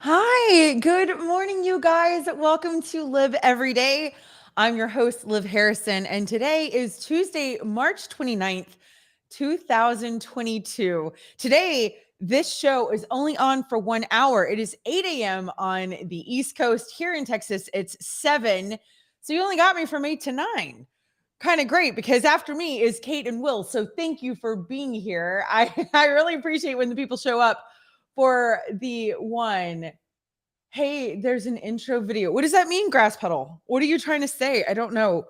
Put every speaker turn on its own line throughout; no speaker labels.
Hi, good morning, you guys. Welcome to Live Every Day. I'm your host, Liv Harrison, and today is Tuesday, March 29th, 2022. Today, this show is only on for 1 hour. It is 8 a.m. on the East Coast. Here in Texas, it's 7. So you only got me from 8 to 9. Kind of great because after me is Kate and Will. So thank you for being here. I really appreciate when the people show up for the one. Hey, there's an intro video. What does that mean, Grass Puddle? What are you trying to say? I don't know.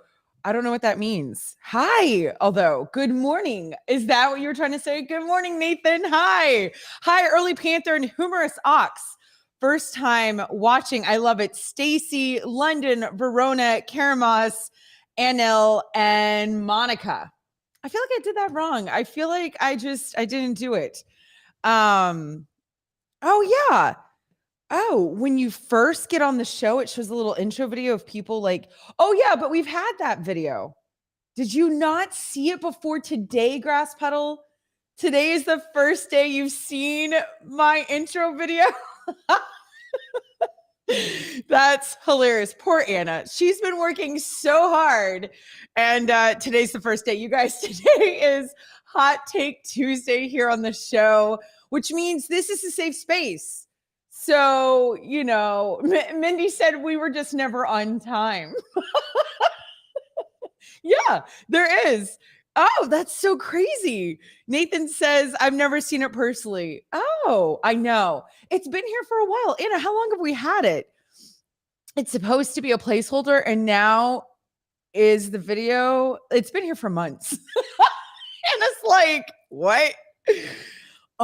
I don't know what that means. Hi, although, good morning. Is that what you were trying to say? Good morning, Nathan. Hi. Hi, Early Panther and Humorous Ox. First time watching. I love it. Stacy, London, Verona, Karamas, Anil, and Monica. I feel like I did that wrong. I feel like I didn't do it. Oh yeah. Oh, when you first get on the show, it shows a little intro video of people like, oh yeah, but we've had that video. Did you not see it before today, Grass Puddle? Today is the first day you've seen my intro video. That's hilarious. Poor Anna. She's been working so hard. And today's the first day. You guys, today is Hot Take Tuesday here on the show, which means this is a safe space. So, you know, Mindy said we were just never on time. Yeah, there is. Oh, that's so crazy. Nathan says, I've never seen it personally. Oh, I know. It's been here for a while. Anna, how long have we had it? It's supposed to be a placeholder, and now is the video. It's been here for months. And it's like, what?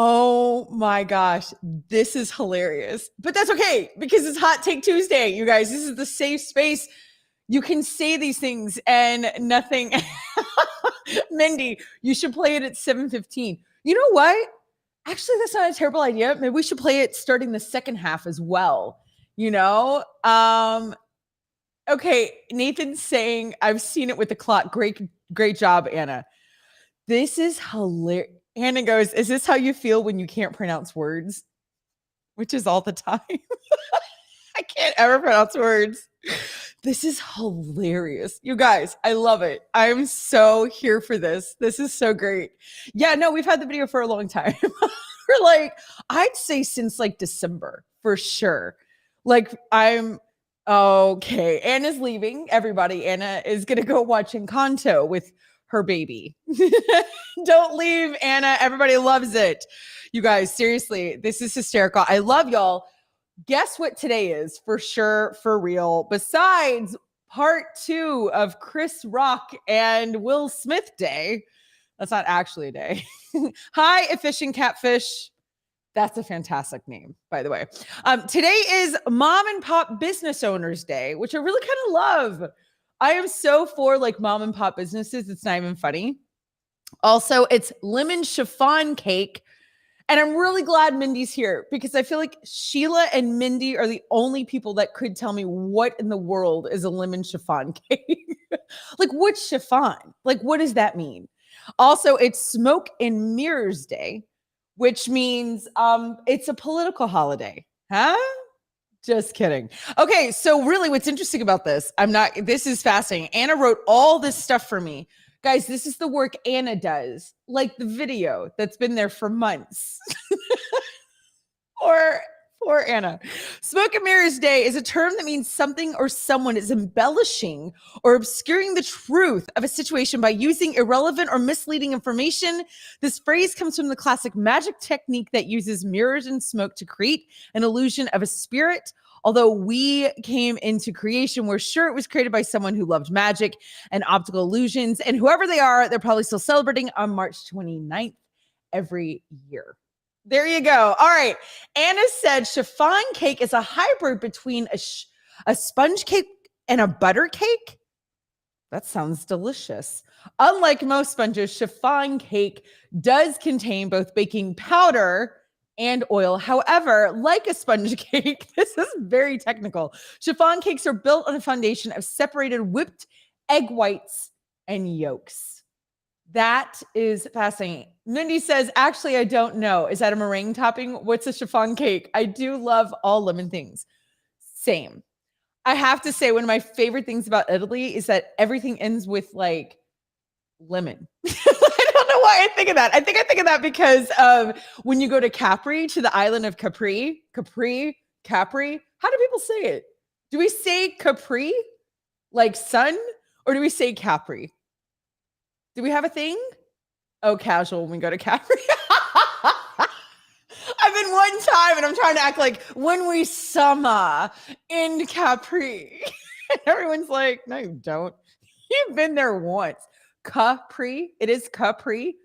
Oh my gosh, this is hilarious. But that's okay because it's Hot Take Tuesday, you guys. This is the safe space. You can say these things and nothing. Mindy, you should play it at 7:15. You know what? Actually, that's not a terrible idea. Maybe we should play it starting the second half as well. You know? Okay, Nathan's saying, I've seen it with the clock. Great job, Anna. This is hilarious. Anna goes, is this how you feel when you can't pronounce words? Which is all the time. I can't ever pronounce words. This is hilarious. You guys, I love it. I'm so here for this. This is so great. Yeah, no, we've had the video for a long time. For like, I'd say since like December for sure. Like, I'm okay. Anna's leaving. Everybody, Anna is going to go watch Encanto with her baby. Don't leave, Anna. Everybody loves it. You guys, seriously, this is hysterical. I love y'all. Guess what today is for sure, for real, besides part 2 of Chris Rock and Will Smith Day. That's not actually a day. Hi, Efficient Catfish. That's a fantastic name, by the way. Today is Mom and Pop Business Owners Day, which I really kind of love. I am so for like mom and pop businesses. It's not even funny. Also, it's lemon chiffon cake. And I'm really glad Mindy's here because I feel like Sheila and Mindy are the only people that could tell me what in the world is a lemon chiffon cake. Like, what's chiffon? Like, what does that mean? Also, it's Smoke and Mirrors Day, which means it's a political holiday. Huh? Just kidding. Okay, so really what's interesting about this, this is fascinating. Anna wrote all this stuff for me. Guys, this is the work Anna does, like the video that's been there for months. Or Anna. Smoke and Mirrors Day is a term that means something or someone is embellishing or obscuring the truth of a situation by using irrelevant or misleading information. This phrase comes from the classic magic technique that uses mirrors and smoke to create an illusion of a spirit. Although we came into creation, we're sure it was created by someone who loved magic and optical illusions. And whoever they are, they're probably still celebrating on March 29th every year. There you go. All right. Anna said chiffon cake is a hybrid between a sponge cake and a butter cake. That sounds delicious. Unlike most sponges, chiffon cake does contain both baking powder and oil. However, like a sponge cake, this is very technical. Chiffon cakes are built on a foundation of separated whipped egg whites and yolks. That is fascinating. Mindy says, actually, I don't know. Is that a meringue topping? What's a chiffon cake? I do love all lemon things. Same. I have to say, one of my favorite things about Italy is that everything ends with like lemon. I don't know why I think of that. I think of that because of when you go to Capri, to the island of Capri. How do people say it? Do we say Capri like sun, or do we say Capri? Do we have a thing? Oh, casual when we go to Capri. I've been one time and I'm trying to act like when we summer in Capri. Everyone's like, no, you don't. You've been there once. Capri. It is Capri.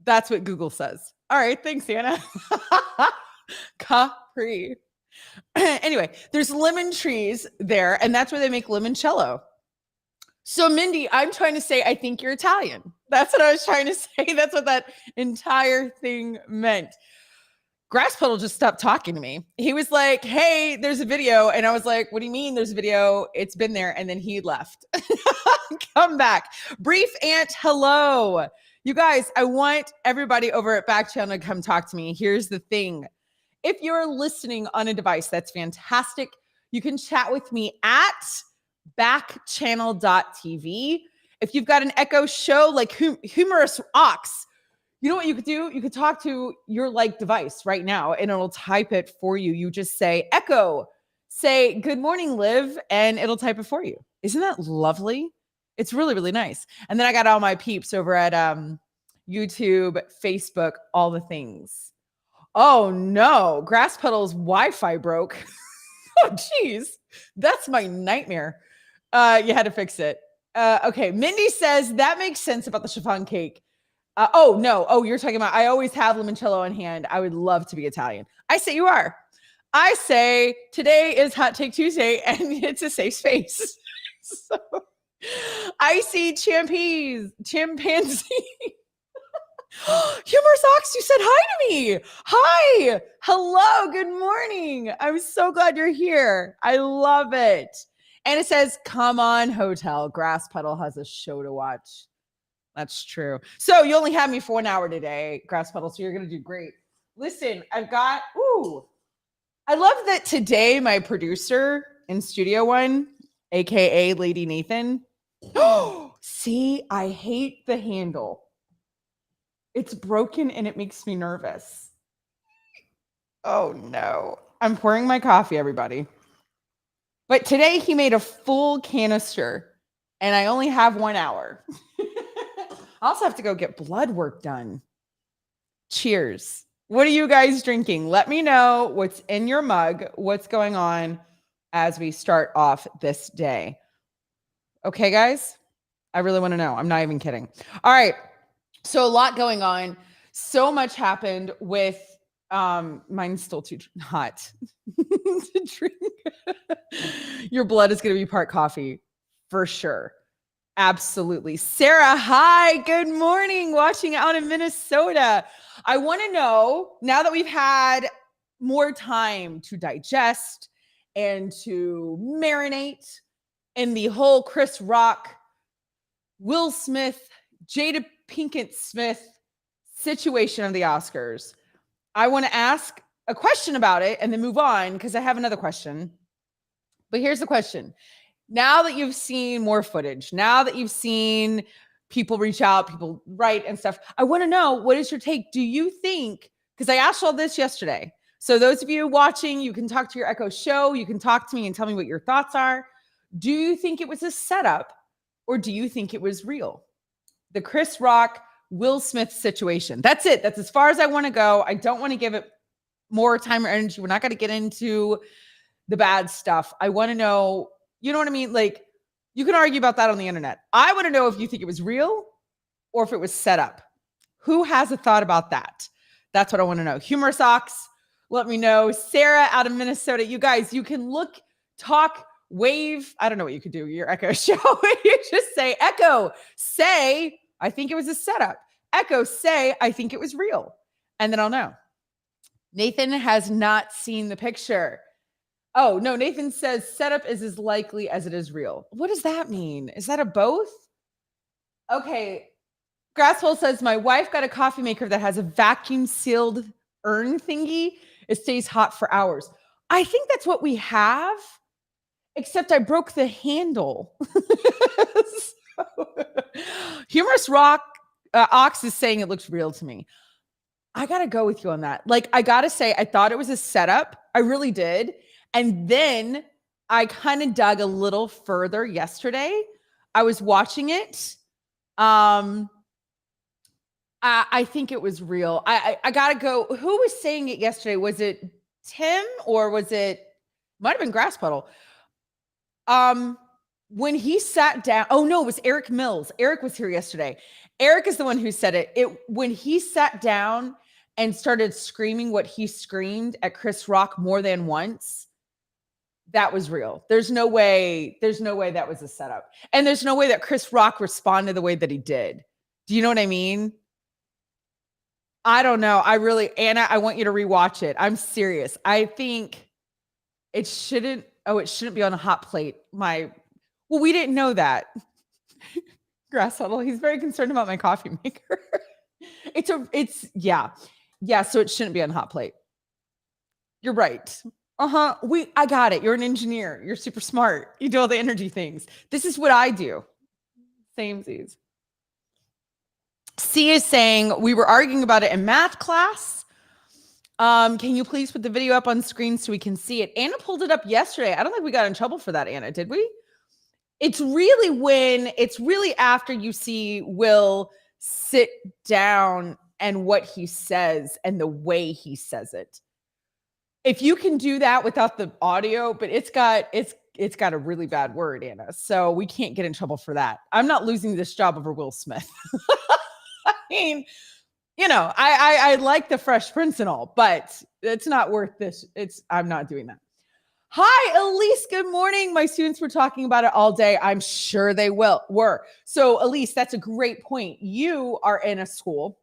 That's what Google says. All right. Thanks, Anna. Capri. Anyway, there's lemon trees there, and that's where they make limoncello. So, Mindy, I'm trying to say, I think you're Italian. That's what I was trying to say. That's what that entire thing meant. Grass Puddle just stopped talking to me. He was like, hey, there's a video. And I was like, what do you mean there's a video? It's been there. And then he left. Come back. Brief Ant, hello. You guys, I want everybody over at Backchannel to come talk to me. Here's the thing. If you're listening on a device, that's fantastic. You can chat with me at backchannel.tv. If you've got an Echo show like Humorous Ox, you know what you could do? You could talk to your like device right now and it'll type it for you. You just say, Echo, say, good morning, Liv, and it'll type it for you. Isn't that lovely? It's really, really nice. And then I got all my peeps over at YouTube, Facebook, all the things. Oh no, Grass Puddle's Wi-Fi broke. Oh, geez. That's my nightmare. You had to fix it. Okay. Mindy says that makes sense about the chiffon cake. Oh, no. Oh, you're talking about, I always have limoncello on hand. I would love to be Italian. I say you are. I say today is Hot Take Tuesday and it's a safe space. So, I see chimpanzee. Humor Socks, you said hi to me. Hi. Hello. Good morning. I'm so glad you're here. I love it. And it says, come on, hotel. Grass Puddle has a show to watch. That's true. So you only have me for 1 hour today, Grass Puddle, so you're going to do great. Listen, I love that today my producer in Studio One, aka Lady Nathan. See, I hate the handle. It's broken and it makes me nervous. Oh no. I'm pouring my coffee, everybody. But today he made a full canister and I only have 1 hour. I also have to go get blood work done. Cheers. What are you guys drinking? Let me know what's in your mug, what's going on as we start off this day. Okay, guys? I really want to know. I'm not even kidding. All right. So a lot going on. So much happened with mine's still too hot to drink. Your blood is going to be part coffee for sure. Absolutely. Sarah, hi. Good morning. Watching out in Minnesota. I want to know, now that we've had more time to digest and to marinate in the whole Chris Rock, Will Smith, Jada Pinkett Smith situation of the Oscars, I want to ask a question about it and then move on because I have another question. But here's the question. Now that you've seen more footage, now that you've seen people reach out, people write and stuff, I want to know, what is your take? Do you think, because I asked all this yesterday, so those of you watching, you can talk to your Echo show, you can talk to me and tell me what your thoughts are. Do you think it was a setup or do you think it was real? The Chris Rock, Will Smith situation. That's it. That's as far as I want to go. I don't want to give it more time or energy. We're not going to get into the bad stuff. I want to know, you know what I mean? Like, you can argue about that on the internet. I want to know if you think it was real or if it was set up. Who has a thought about that? That's what I want to know. Humor Socks, let me know. Sarah out of Minnesota. You guys, you can look, talk, wave. I don't know what you could do. Your Echo show. You just say, Echo, say, I think it was a setup. Echo, say, I think it was real. And then I'll know. Nathan has not seen the picture. Oh, no, Nathan says setup is as likely as it is real. What does that mean? Is that a both? Okay. Grasshole says, my wife got a coffee maker that has a vacuum sealed urn thingy. It stays hot for hours. I think that's what we have, except I broke the handle. So, Humorous Rock Ox is saying it looks real to me. I got to go with you on that. Like, I got to say, I thought it was a setup. I really did. And then I kind of dug a little further yesterday. I was watching it. I think it was real. I got to go. Who was saying it yesterday? Was it Tim or was it, might have been Grass Puddle. When he sat down, oh no, it was Eric Mills. Eric was here yesterday. Eric is the one who said it. When he sat down and started screaming what he screamed at Chris Rock more than once, that was real. There's no way that was a setup. And there's no way that Chris Rock responded the way that he did. Do you know what I mean? I don't know. Anna, I want you to rewatch it. I'm serious. I think it shouldn't be on a hot plate. We didn't know that. Grass Huddle, he's very concerned about my coffee maker. Yeah, so it shouldn't be on a hot plate. You're right. I got it. You're an engineer. You're super smart. You do all the energy things. This is what I do. Samesies. C is saying, we were arguing about it in math class. Can you please put the video up on screen so we can see it? Anna pulled it up yesterday. I don't think we got in trouble for that, Anna, did we? It's really after you see Will sit down and what he says and the way he says it. If you can do that without the audio, but it's got a really bad word, Anna. So we can't get in trouble for that. I'm not losing this job over Will Smith. I mean, I like the Fresh Prince and all, but it's not worth this. I'm not doing that. Hi, Elise. Good morning. My students were talking about it all day. I'm sure they were. So, Elise, that's a great point. You are in a school.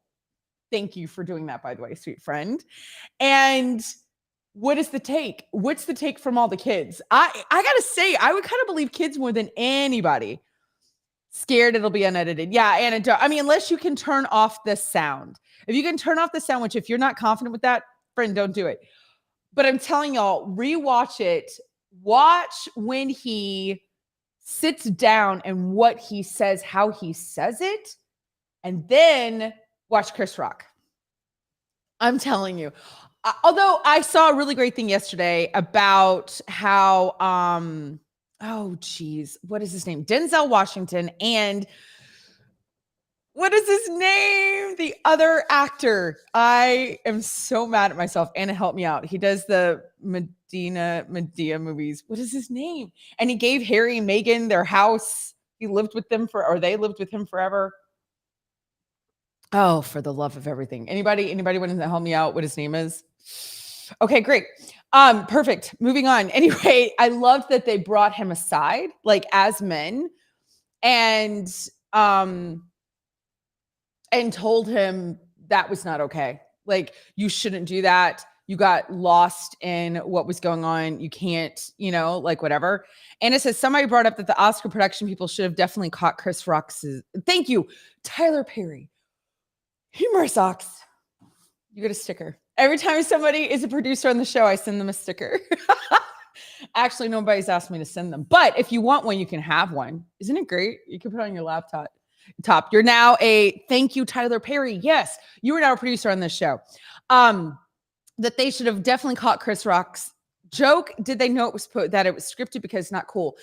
Thank you for doing that, by the way, sweet friend. And what is the take? What's the take from all the kids? I got to say, I would kind of believe kids more than anybody. Scared it'll be unedited. Yeah, Anna, unless you can turn off the sound. If you can turn off the sound, which if you're not confident with that, friend, don't do it. But I'm telling y'all, rewatch it. Watch when he sits down and what he says, how he says it. And then watch Chris Rock. I'm telling you. Although I saw a really great thing yesterday about how, what is his name? Denzel Washington and what is his name? The other actor. I am so mad at myself. Anna, help me out. He does the Medea movies. What is his name? And he gave Harry and Meghan their house. He lived with them they lived with him forever. Oh, for the love of everything. Anybody want to help me out what his name is? Okay, great. Perfect. Moving on. Anyway, I loved that they brought him aside, like as men, and told him that was not okay. Like, you shouldn't do that. You got lost in what was going on. You can't, whatever. And it says, somebody brought up that the Oscar production people should have definitely caught Chris Rock's. Thank you, Tyler Perry. Humorous Ox. You get a sticker. Every time somebody is a producer on the show, I send them a sticker. Actually, nobody's asked me to send them. But if you want one, you can have one. Isn't it great? You can put it on your laptop. You're now thank you, Tyler Perry. Yes, you are now a producer on this show. That they should have definitely caught Chris Rock's joke. Did they know that it was scripted because it's not cool?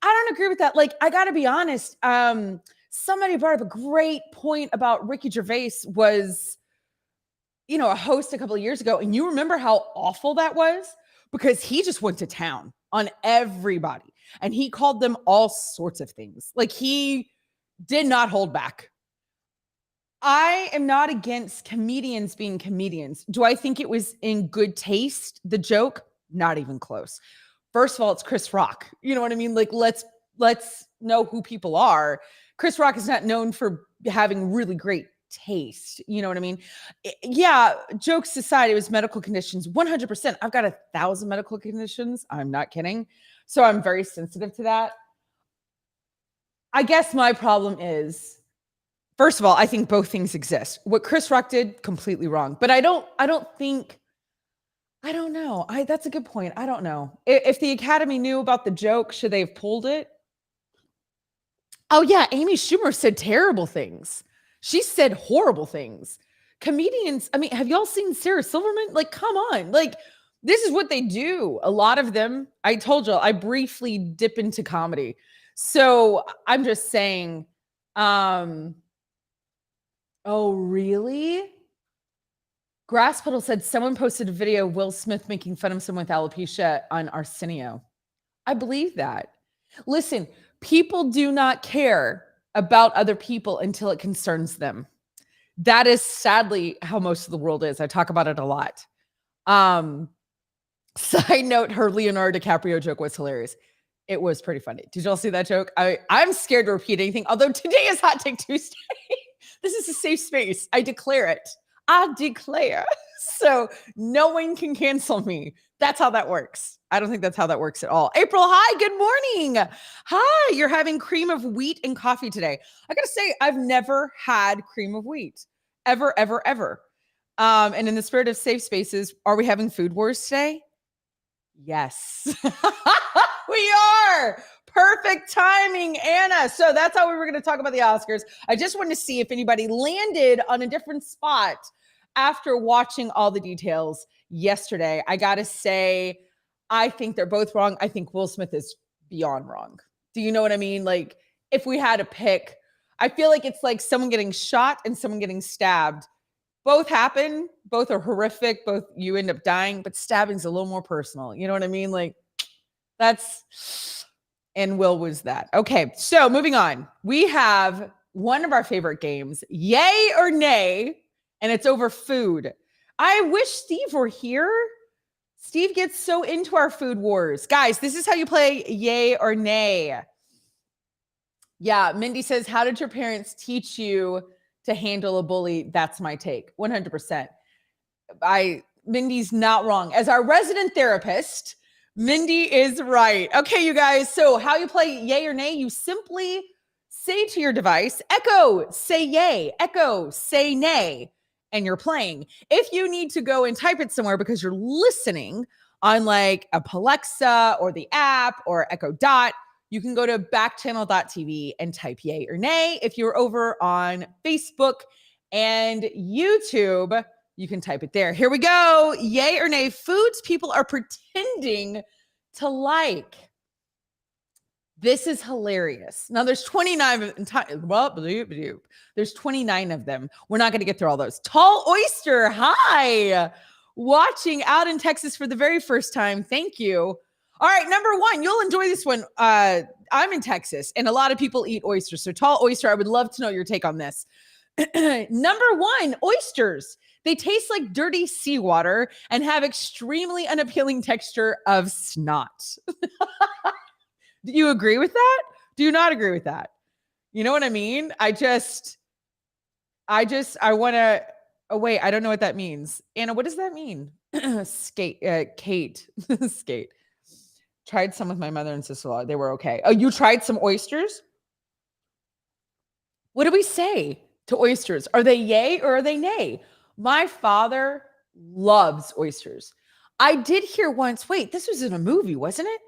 I don't agree with that. Like, I got to be honest. Somebody brought up a great point about Ricky Gervais was, a host a couple of years ago. And you remember how awful that was? Because he just went to town on everybody. And he called them all sorts of things. Like, he did not hold back. I am not against comedians being comedians. Do I think it was in good taste, the joke? Not even close. First of all, it's Chris Rock. You know what I mean? Like, let's know who people are. Chris Rock is not known for having really great taste. You know what I mean? Yeah, jokes aside, it was medical conditions. 100%. I've got 1,000 medical conditions. I'm not kidding. So I'm very sensitive to that. I guess my problem is, First of all, I think both things exist. What Chris Rock did, completely wrong. But I don't know. That's a good point. I don't know. If the Academy knew about the joke, should they have pulled it? Oh yeah, Amy Schumer said terrible things. She said horrible things. Comedians, I mean, have y'all seen Sarah Silverman? Like, come on. Like, this is what they do. A lot of them, I told you, I briefly dip into comedy. So I'm just saying, oh, really? Grass Puddle said someone posted a video of Will Smith making fun of someone with alopecia on Arsenio. I believe that. Listen, people do not care about other people until it concerns them. That is sadly how most of the world is. I talk about it a lot. Side note, her Leonardo DiCaprio joke was hilarious. It was pretty funny. Did y'all see that joke? I'm scared to repeat anything, although today is Hot Take Tuesday. This is a safe space. I declare it. I declare. So no one can cancel me. That's how that works. I don't think that's how that works at all. April, hi, good morning. Hi, you're having cream of wheat and coffee today. I gotta say, I've never had cream of wheat. Ever, ever, ever. And in the spirit of safe spaces, are we having food wars today? Yes, we are. Perfect timing, Anna. So that's how we were going to talk about the Oscars. I just wanted to see if anybody landed on a different spot after watching all the details yesterday. I got to say, I think they're both wrong. I think Will Smith is beyond wrong. Do you know what I mean? Like, if we had to pick, I feel like it's like someone getting shot and someone getting stabbed. Both happen. Both are horrific. Both you end up dying, but stabbing's a little more personal. You know what I mean? Like, that's, and Will was that. Okay, so moving on. We have one of our favorite games, Yay or Nay, and it's over food. I wish Steve were here. Steve gets so into our food wars. Guys, this is how you play Yay or Nay. Yeah, Mindy says, how did your parents teach you to handle a bully? That's my take. 100%. Mindy's not wrong. As our resident therapist, Mindy is right. Okay, you guys. So how you play yay or nay, you simply say to your device, echo, say yay, echo, say nay, and you're playing. If you need to go and type it somewhere because you're listening on like a Alexa or the app or Echo Dot, you can go to backchannel.tv and type yay or nay. If you're over on Facebook and YouTube, you can type it there. Here we go. Yay or nay, foods people are pretending to like. This is hilarious. Now there's 29. There's 29 of them. We're not going to get through all those. Tall Oyster, hi. Watching out in Texas for the very first time. Thank you. All right, number one, you'll enjoy this one. I'm in Texas, and a lot of people eat oysters. So Tall Oyster, I would love to know your take on this. Number one, oysters. They taste like dirty seawater and have extremely unappealing texture of snot. Do you agree with that? Do you not agree with that? You know what I mean? I want to, oh wait, I don't know what that means. Anna, what does that mean? Kate, skate. Tried some with my mother and sister-in-law. They were okay. Oh, you tried some oysters? What do we say to oysters? Are they yay or are they nay? My father loves oysters. I did hear once, wait, this was in a movie, wasn't it?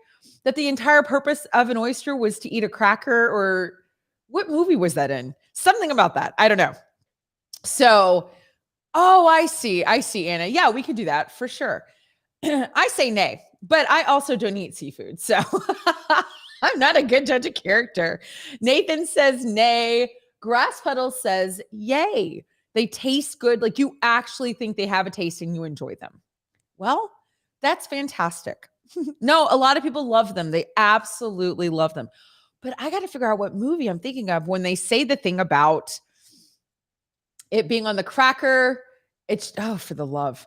That the entire purpose of an oyster was to eat a cracker, or what movie was that in? Something about that. I don't know. So, oh, I see, Anna. Yeah, we could do that for sure. I say nay, but I also don't eat seafood. So I'm not a good judge of character. Nathan says nay. Grass Puddle says yay. They taste good. Like you actually think they have a taste and you enjoy them. Well, that's fantastic. No, a lot of people love them. They absolutely love them. But I got to figure out what movie I'm thinking of when they say the thing about it being on the cracker. It's, oh, for the love.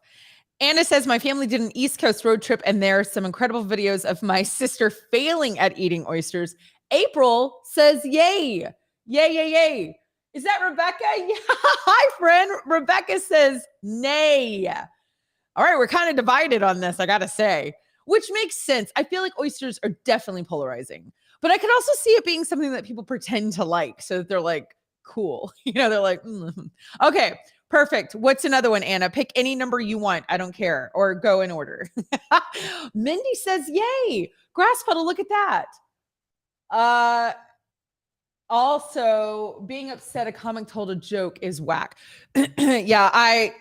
Anna says, my family did an East Coast road trip, and there are some incredible videos of my sister failing at eating oysters. April says, yay. Yay, yay, yay. Is that Rebecca? Yeah. Hi, friend. Rebecca says, nay. All right, we're kind of divided on this, I got to say, which makes sense. I feel like oysters are definitely polarizing, but I could also see it being something that people pretend to like, so that they're like cool. They're like, okay, perfect. What's another one, Anna? Pick any number you want. I don't care. Or go in order. Mindy says, yay. Grass puddle, look at that. Also, being upset a comic told a joke is whack. Yeah, I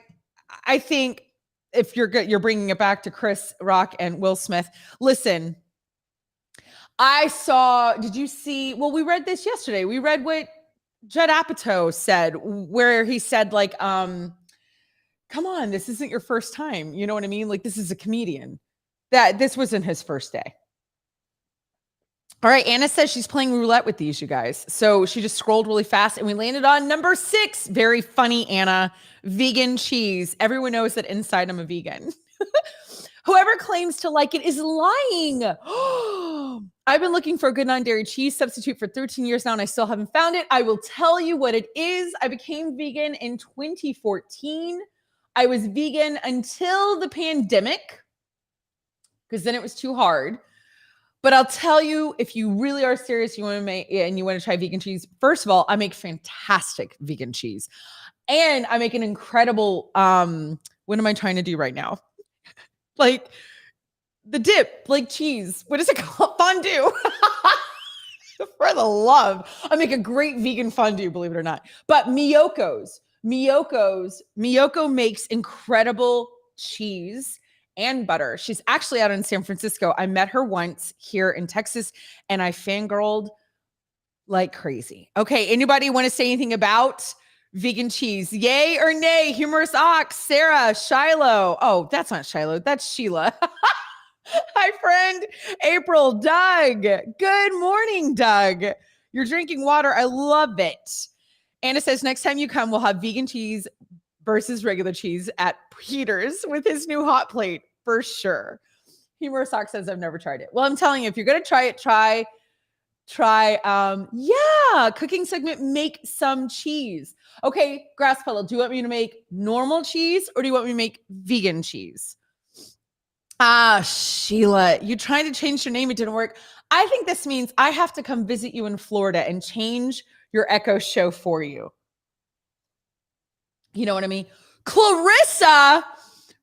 think if you're bringing it back to Chris Rock and Will Smith. Listen, did you see, well, we read this yesterday. We read what Judd Apatow said, where he said, like, come on, this isn't your first time. You know what I mean? Like, this is a comedian. That this wasn't his first day. All right, Anna says she's playing roulette with these, you guys. So she just scrolled really fast and we landed on number 6. Very funny, Anna. Vegan cheese. Everyone knows that inside I'm a vegan. Whoever claims to like it is lying. I've been looking for a good non-dairy cheese substitute for 13 years now and I still haven't found it. I will tell you what it is. I became vegan in 2014. I was vegan until the pandemic because then it was too hard. But I'll tell you, if you really are serious, you want to make and you want to try vegan cheese, first of all, I make fantastic vegan cheese. And I make an incredible, what am I trying to do right now? Like the dip, like cheese. What is it called? Fondue. For the love. I make a great vegan fondue, believe it or not. But Miyoko makes incredible cheese and butter. She's actually out in San Francisco. I met her once here in Texas and I fangirled like crazy. Okay, anybody want to say anything about vegan cheese? Yay or nay? Humorous Ox, Sarah, Shiloh. Oh, that's not Shiloh. That's Sheila. Hi, friend. April, Doug. Good morning, Doug. You're drinking water. I love it. Anna says, next time you come, we'll have vegan cheese versus regular cheese at Peter's with his new hot plate for sure. Humorous Sock says, I've never tried it. Well, I'm telling you, if you're going to try it, cooking segment, make some cheese. Okay, Grass Puddle, do you want me to make normal cheese or do you want me to make vegan cheese? Sheila, you trying to change your name. It didn't work. I think this means I have to come visit you in Florida and change your Echo show for you. You know what I mean? Clarissa,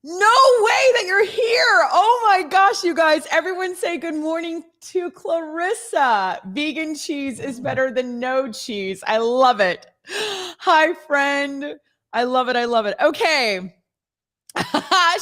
no way that you're here. Oh my gosh, you guys. Everyone say good morning to Clarissa. Vegan cheese is better than no cheese. I love it. Hi, friend. I love it. I love it. Okay.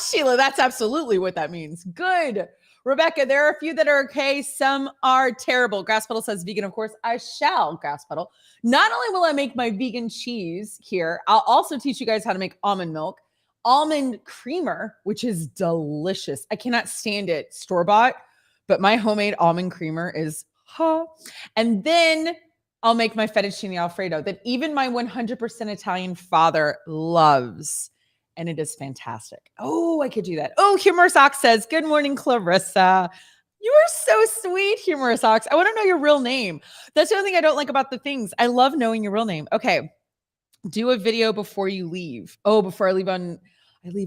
Sheila, that's absolutely what that means. Good. Rebecca, there are a few that are okay. Some are terrible. Grass Puddle says vegan. Of course, I shall, Grass Puddle. Not only will I make my vegan cheese here, I'll also teach you guys how to make almond milk, almond creamer, which is delicious. I cannot stand it store-bought, but my homemade almond creamer is, and then I'll make my fettuccine Alfredo that even my 100% Italian father loves. And it is fantastic. Oh, I could do that. Oh, Humorous Ox says, good morning, Clarissa. You are so sweet, Humorous Ox. I want to know your real name. That's the only thing I don't like about the things. I love knowing your real name. Okay. Do a video before you leave. Oh, before I leave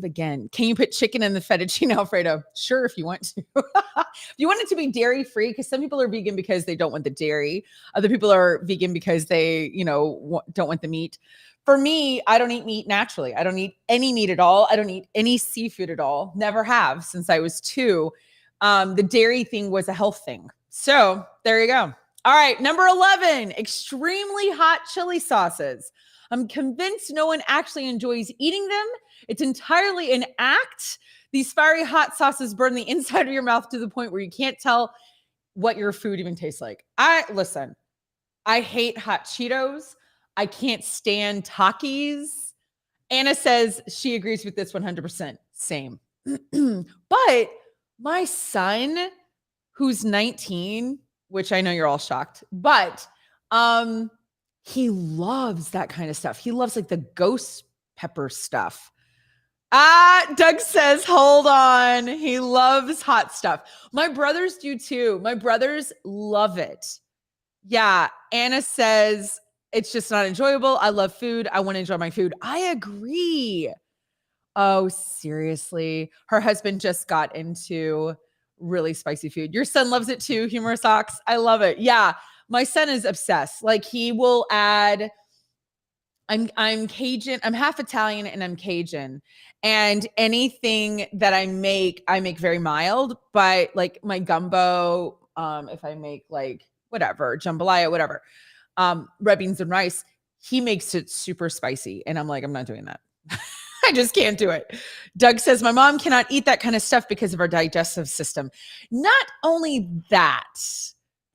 again. Can you put chicken in the fettuccine Alfredo? Sure, if you want to. If you want it to be dairy free, because some people are vegan because they don't want the dairy. Other people are vegan because they, don't want the meat. For me, I don't eat meat naturally. I don't eat any meat at all. I don't eat any seafood at all. Never have since I was 2. The dairy thing was a health thing. So there you go. All right. Number 11, extremely hot chili sauces. I'm convinced no one actually enjoys eating them. It's entirely an act. These fiery hot sauces burn the inside of your mouth to the point where you can't tell what your food even tastes like. I hate hot Cheetos. I can't stand Takis. Anna says she agrees with this 100%. Same. But my son, who's 19, which I know you're all shocked, but he loves that kind of stuff. He loves like the ghost pepper stuff. Doug says, hold on. He loves hot stuff. My brothers do too. My brothers love it. Yeah. Anna says, it's just not enjoyable. I love food. I want to enjoy my food. I agree. Oh, seriously. Her husband just got into really spicy food. Your son loves it too, Humorous Ox. I love it. Yeah. My son is obsessed. Like he will add I'm Cajun. I'm half Italian and I'm Cajun. And anything that I make very mild, but like my gumbo, if I make like whatever, jambalaya, whatever, red beans and rice, he makes it super spicy. And I'm like, I'm not doing that. I just can't do it. Doug says, my mom cannot eat that kind of stuff because of our digestive system. Not only that,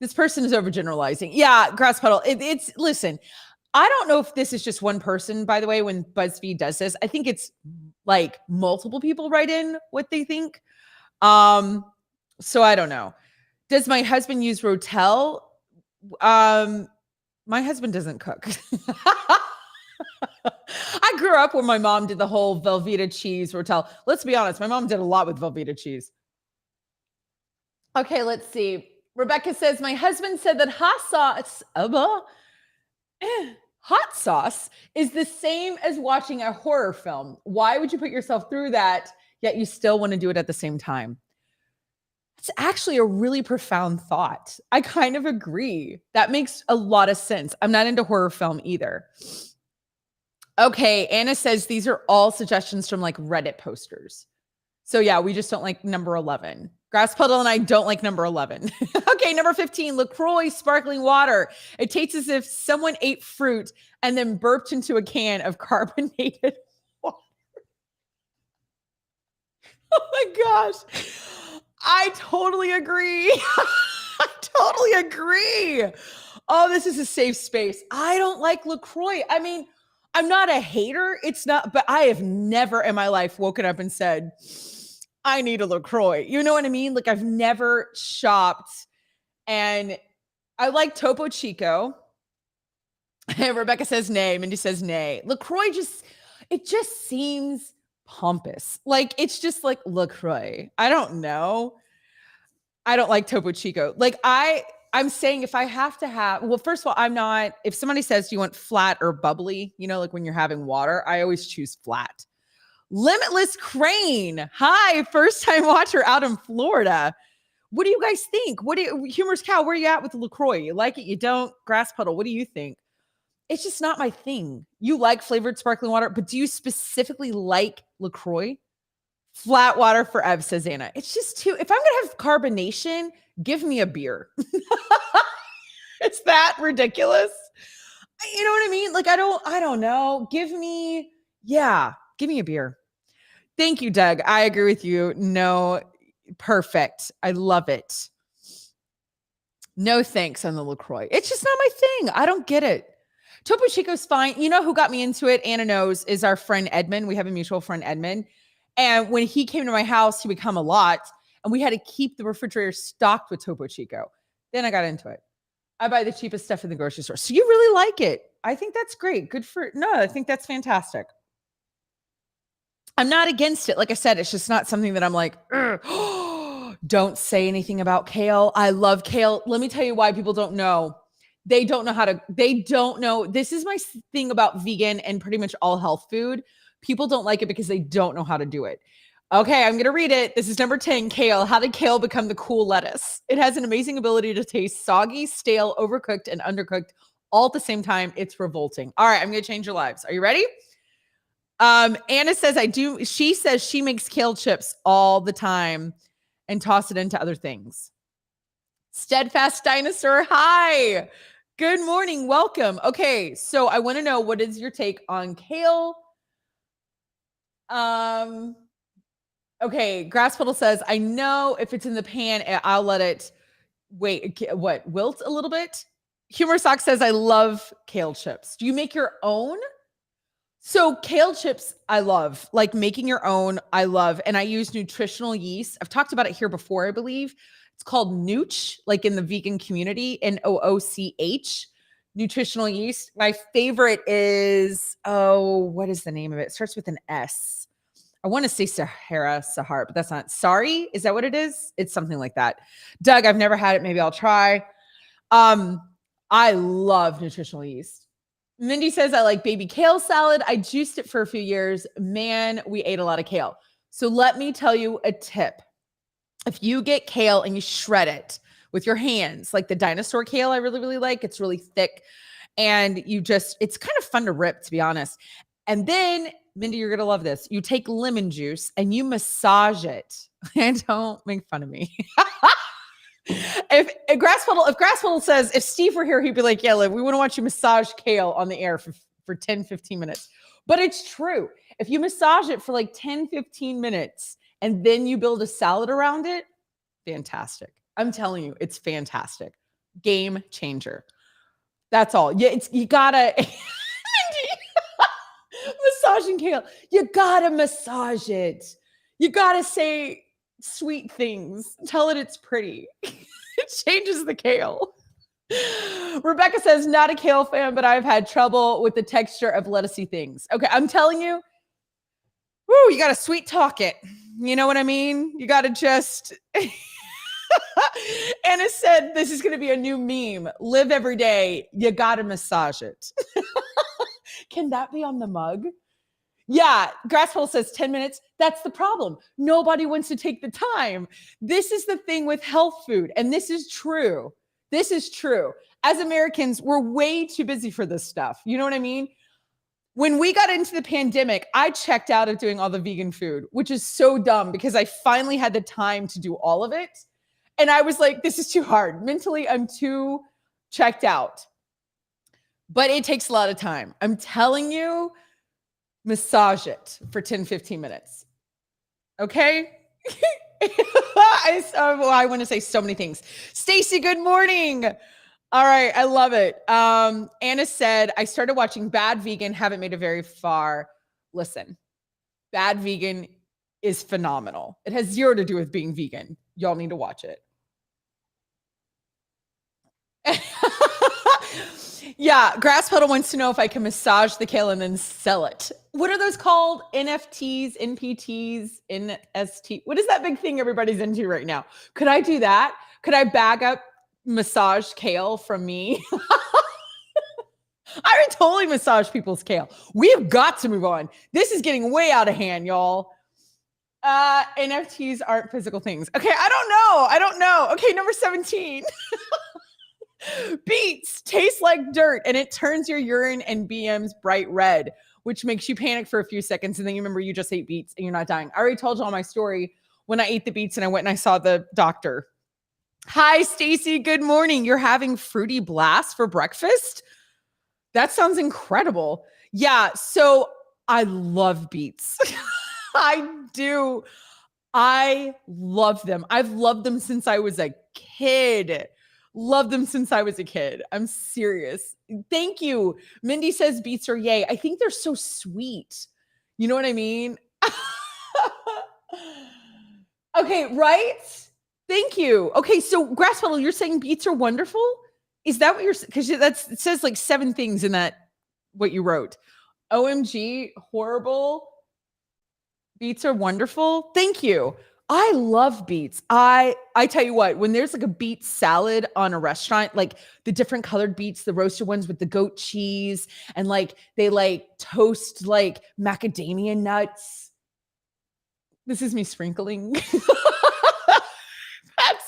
this person is overgeneralizing. Yeah, grass puddle. It's, listen, I don't know if this is just one person, by the way, when BuzzFeed does this. I think it's like multiple people write in what they think. So I don't know. Does my husband use Rotel? My husband doesn't cook. I grew up when my mom did the whole Velveeta cheese Rotel. Let's be honest, my mom did a lot with Velveeta cheese. Okay, let's see. Rebecca says, my husband said that hot sauce is the same as watching a horror film. Why would you put yourself through that, yet you still want to do it at the same time? It's actually a really profound thought. I kind of agree. That makes a lot of sense. I'm not into horror film either. Okay, Anna says these are all suggestions from like Reddit posters. So yeah, we just don't like number 11. Grass Puddle and I don't like number 11. Okay, number 15, LaCroix sparkling water. It tastes as if someone ate fruit and then burped into a can of carbonated water. Oh my gosh. I totally agree. I totally agree. Oh, this is a safe space. I don't like LaCroix. I mean, I'm not a hater. It's not, but I have never in my life woken up and said, I need a LaCroix. You know what I mean? Like I've never shopped, and I like Topo Chico. Rebecca says nay. Mindy says nay. LaCroix it just seems pompous. Like it's just like LaCroix. I don't know. I don't like Topo Chico. Like I'm saying if I have to have, well, first of all, I'm not, if somebody says, do you want flat or bubbly? You know, like when you're having water, I always choose flat. Limitless Crane. Hi, first time watcher out in Florida. What do you guys think? Humorous Cow, where are you at with LaCroix? You like it? You don't? Grass Puddle, what do you think? It's just not my thing. You like flavored sparkling water, but do you specifically like LaCroix? Flat water for Ev, says Anna. It's just too, if I'm going to have carbonation, give me a beer. It's that ridiculous. You know what I mean? Like, I don't know. Give me a beer. Thank you, Doug. I agree with you. No, perfect. I love it. No thanks on the LaCroix. It's just not my thing. I don't get it. Topo Chico's fine. You know who got me into it? Anna knows, is our friend Edmund. We have a mutual friend, Edmund. And when he came to my house, he would come a lot. And we had to keep the refrigerator stocked with Topo Chico. Then I got into it. I buy the cheapest stuff in the grocery store. So you really like it. I think that's great. I think that's fantastic. I'm not against it. Like I said, it's just not something that I'm like, don't say anything about kale. I love kale. Let me tell you why people don't know. They don't know. This is my thing about vegan and pretty much all health food. People don't like it because they don't know how to do it. Okay, I'm going to read it. This is number 10, kale. How did kale become the cool lettuce? It has an amazing ability to taste soggy, stale, overcooked, and undercooked all at the same time. It's revolting. All right, I'm going to change your lives. Are you ready? Anna says, I do. She says she makes kale chips all the time and toss it into other things. Steadfast Dinosaur, hi. Good morning. Welcome. Okay, so I want to know, what is your take on kale? Okay, Grass Puddle says, I know if it's in the pan, I'll let it wilt a little bit. Humor Sock says, I love kale chips. Do you make your own? So kale chips, I love. Like making your own, I love. And I use nutritional yeast. I've talked about it here before, I believe. It's called Nooch, like in the vegan community, Nooch, nutritional yeast. My favorite is, what is the name of it? It starts with an S. I want to say Sahara, but that's not. Sorry, is that what it is? It's something like that. Doug, I've never had it. Maybe I'll try. I love nutritional yeast. Mindy says, I like baby kale salad. I juiced it for a few years. Man, we ate a lot of kale. So let me tell you a tip. If you get kale and you shred it with your hands, like the dinosaur kale I really, really like, it's really thick. And it's kind of fun to rip, to be honest. And then, Mindy, you're going to love this. You take lemon juice and you massage it. And don't make fun of me. If Grass Puddle says, if Steve were here, he'd be like, yeah, Liv, we want to watch you massage kale on the air for 10, 15 minutes. But it's true. If you massage it for like 10, 15 minutes and then you build a salad around it, fantastic. I'm telling you, it's fantastic. Game changer. That's all. Yeah, you gotta massaging kale. You gotta massage it. You gotta say sweet things. Tell it it's pretty. It changes the kale. Rebecca says, not a kale fan, but I've had trouble with the texture of lettucey things. Okay, I'm telling you, you gotta sweet talk it. You know what I mean? You gotta just... Anna said, this is going to be a new meme. Live every day. You got to massage it. Can that be on the mug? Yeah. Grasshole says 10 minutes. That's the problem. Nobody wants to take the time. This is the thing with health food. And this is true. This is true. As Americans, we're way too busy for this stuff. You know what I mean? When we got into the pandemic, I checked out of doing all the vegan food, which is so dumb because I finally had the time to do all of it. And I was like, this is too hard. Mentally, I'm too checked out. But it takes a lot of time. I'm telling you, massage it for 10, 15 minutes. Okay? I want to say so many things. Stacy, good morning. All right. I love it. Anna said, I started watching Bad Vegan, haven't made it very far. Listen, Bad Vegan is phenomenal. It has zero to do with being vegan. Y'all need to watch it. Yeah, Grass Puddle wants to know if I can massage the kale and then sell it. What are those called? NFTs, NPTs, NST? What is that big thing everybody's into right now? Could I do that? Could I bag up massage kale from me? I would totally massage people's kale. We've got to move on. This is getting way out of hand, y'all. NFTs aren't physical things. Okay, I don't know. Okay, number 17. Beets taste like dirt and it turns your urine and BMs bright red, which makes you panic for a few seconds. And then you remember you just ate beets and you're not dying. I already told you all my story when I ate the beets and I went and I saw the doctor. Hi, Stacy. Good morning. You're having fruity blast for breakfast? That sounds incredible. Yeah. So I love beets. I do. I love them. I've loved them since I was a kid. Love them since I was a kid. I'm serious. Thank you. Mindy says beets are yay. I think they're so sweet. You know what I mean? Okay, right? Thank you. Okay, so Grass Puddle, you're saying beets are wonderful? Is that what you're saying? Because it says like 7 things in that, what you wrote. OMG, horrible. Beets are wonderful. Thank you. I love beets. I tell you what, when there's like a beet salad on a restaurant, like the different colored beets, the roasted ones with the goat cheese, and like they like toast like macadamia nuts. This is me sprinkling. That's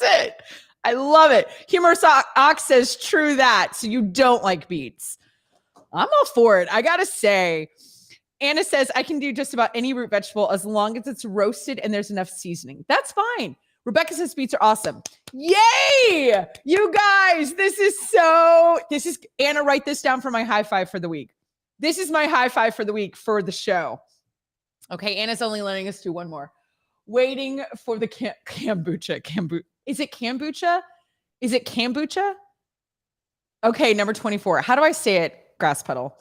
it. I love it. Humorous Ox says true that. So you don't like beets. I'm all for it. I gotta say. Anna says, I can do just about any root vegetable as long as it's roasted and there's enough seasoning. That's fine. Rebecca says beets are awesome. Yay! You guys, this is Anna, write this down for my high five for the week. This is my high five for the week for the show. Okay, Anna's only letting us do one more. Waiting for the kombucha. Is it kombucha? Is it kombucha? Okay, number 24. How do I say it, Grass Puddle?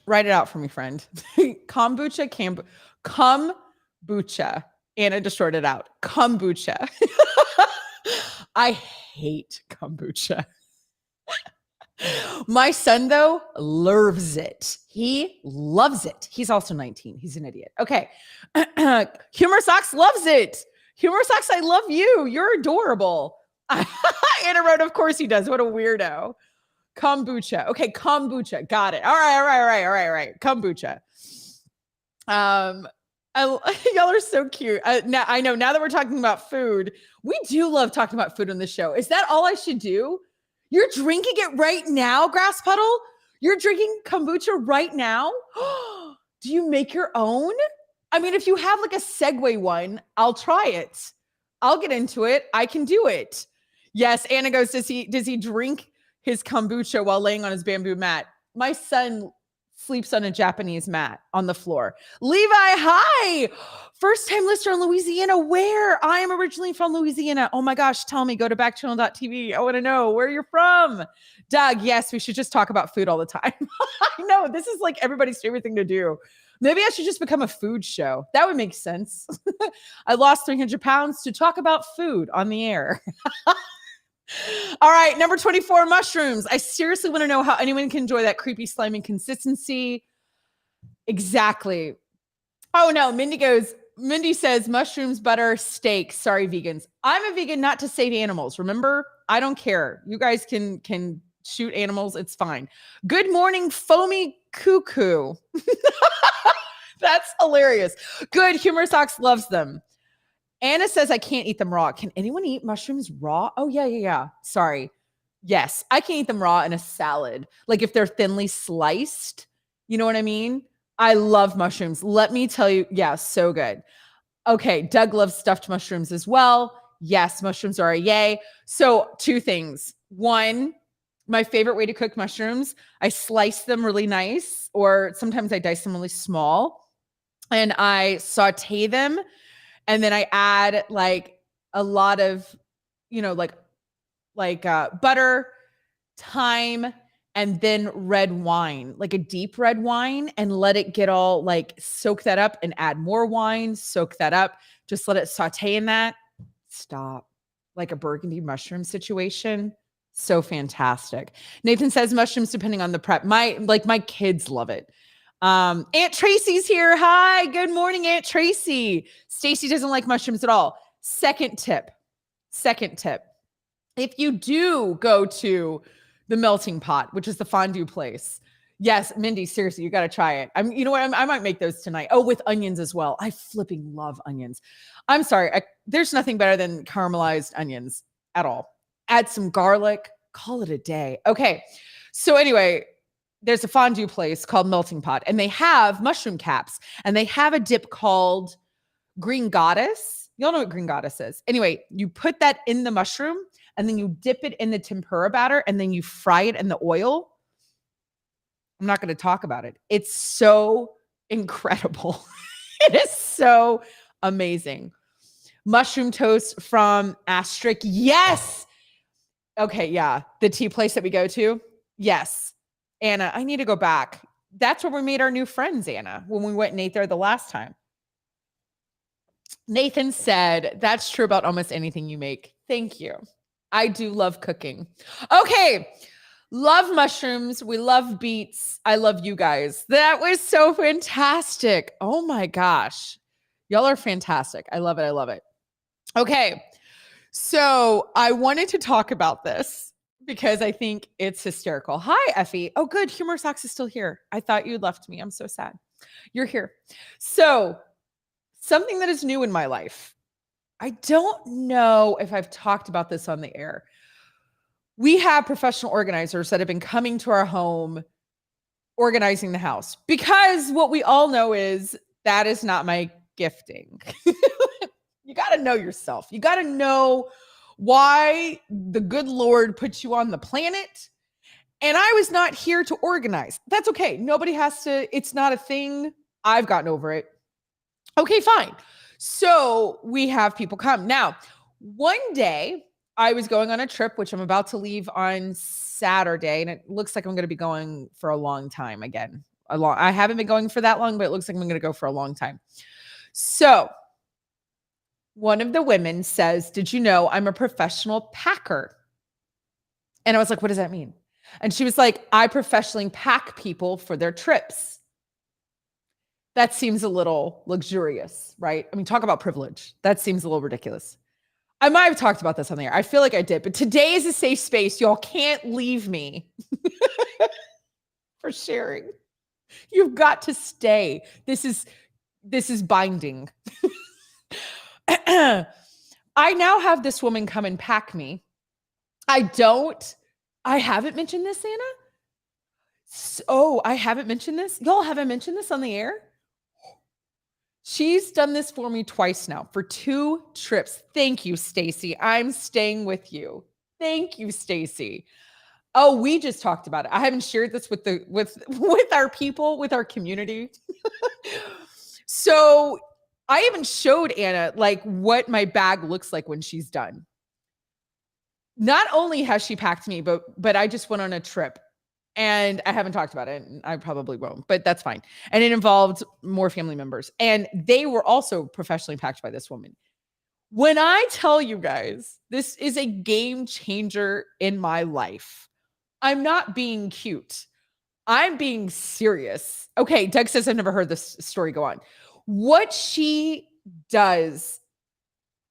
Write it out for me, friend. Kombucha. Anna just wrote it out. Kombucha. I hate kombucha. My son, though, loves it. He loves it. He's also 19. He's an idiot. Okay. Humor Socks loves it. Humor Socks, I love you. You're adorable. Anna wrote, of course he does. What a weirdo. Kombucha. Okay, kombucha. Got it. All right. Kombucha. Y'all are so cute. Now I know. Now that we're talking about food, we do love talking about food on the show. Is that all I should do? You're drinking it right now, Grass Puddle? You're drinking kombucha right now? Do you make your own? I mean, if you have like a Segway one, I'll try it. I'll get into it. I can do it. Yes, Anna goes, does he drink his kombucha while laying on his bamboo mat? My son sleeps on a Japanese mat on the floor. Levi, hi. First time listener in Louisiana. Where? I am originally from Louisiana. Oh my gosh, tell me, go to backchannel.tv. I want to know where you're from. Doug, yes, we should just talk about food all the time. I know, this is like everybody's favorite thing to do. Maybe I should just become a food show. That would make sense. I lost 300 pounds to talk about food on the air. All right, number 24, mushrooms. I seriously want to know how anyone can enjoy that creepy, slimy consistency. Exactly. Oh no, Mindy says mushrooms, butter, steak. Sorry, vegans. I'm a vegan not to save animals. Remember, I don't care. You guys can shoot animals. It's fine. Good morning, foamy cuckoo. That's hilarious. Good. Humor Socks loves them. Anna says I can't eat them raw. Can anyone eat mushrooms raw? Oh, yeah. Sorry. Yes, I can eat them raw in a salad. Like if they're thinly sliced, you know what I mean? I love mushrooms. Let me tell you, yeah, so good. Okay, Doug loves stuffed mushrooms as well. Yes, mushrooms are a yay. So 2 things. 1, my favorite way to cook mushrooms, I slice them really nice, or sometimes I dice them really small, and I saute them. And then I add like a lot of, butter, thyme, and then red wine, like a deep red wine, and let it get all like soak that up and add more wine, soak that up. Just let it saute in that. Stop. Like a burgundy mushroom situation. So fantastic. Nathan says mushrooms depending on the prep. My kids love it. Aunt Tracy's here. Hi, good morning, Aunt Tracy. Stacy doesn't like mushrooms at all. Second tip. If you do go to the Melting Pot, which is the fondue place, yes, Mindy, seriously, you got to try it. You know what? I might make those tonight. Oh, with onions as well. I flipping love onions. I'm sorry. There's nothing better than caramelized onions at all. Add some garlic, call it a day. Okay. So anyway, there's a fondue place called Melting Pot, and they have mushroom caps, and they have a dip called Green Goddess. Y'all know what Green Goddess is. Anyway, you put that in the mushroom, and then you dip it in the tempura batter, and then you fry it in the oil. I'm not going to talk about it. It's so incredible. It is so amazing. Mushroom toast from Astric. Yes. Okay, yeah. The tea place that we go to. Yes. Anna, I need to go back. That's where we made our new friends, Anna, when we went and ate there the last time. Nathan said, that's true about almost anything you make. Thank you. I do love cooking. Okay. Love mushrooms. We love beets. I love you guys. That was so fantastic. Oh my gosh. Y'all are fantastic. I love it. Okay. So I wanted to talk about this because I think it's hysterical. Hi, Effie. Oh, good. Humor Socks is still here. I thought you'd left me. I'm so sad. You're here. So something that is new in my life. I don't know if I've talked about this on the air. We have professional organizers that have been coming to our home, organizing the house, because what we all know is that is not my gifting. You got to know yourself. You got to know why the good Lord put you on the planet. And I was not here to organize. That's okay. Nobody has to. It's not a thing. I've gotten over it. Okay, fine. So we have people come. Now, one day I was going on a trip, which I'm about to leave on Saturday, and it looks like I'm going to be going for a long time again. I haven't been going for that long, but it looks like I'm going to go for a long time. So one of the women says, did you know I'm a professional packer? And I was like, what does that mean? And she was like, I professionally pack people for their trips. That seems a little luxurious, right? I mean, talk about privilege. That seems a little ridiculous. I might have talked about this on the air. I feel like I did, but today is a safe space. Y'all can't leave me for sharing. You've got to stay. This is binding. I now have this woman come and pack me. I don't I haven't mentioned this, Anna. Oh, I haven't mentioned this. Y'all haven't mentioned this on the air. She's done this for me twice now for 2 trips. Thank you, Stacy. I'm staying with you. Thank you, Stacy. Oh, we just talked about it. I haven't shared this with with our people, with our community. So I haven't showed Anna like what my bag looks like when she's done. Not only has she packed me, but I just went on a trip and I haven't talked about it, and I probably won't, but that's fine. And it involved more family members, and they were also professionally packed by this woman. When I tell you guys, this is a game changer in my life. I'm not being cute. I'm being serious. Okay, Doug says I've never heard this story. Go on. What she does,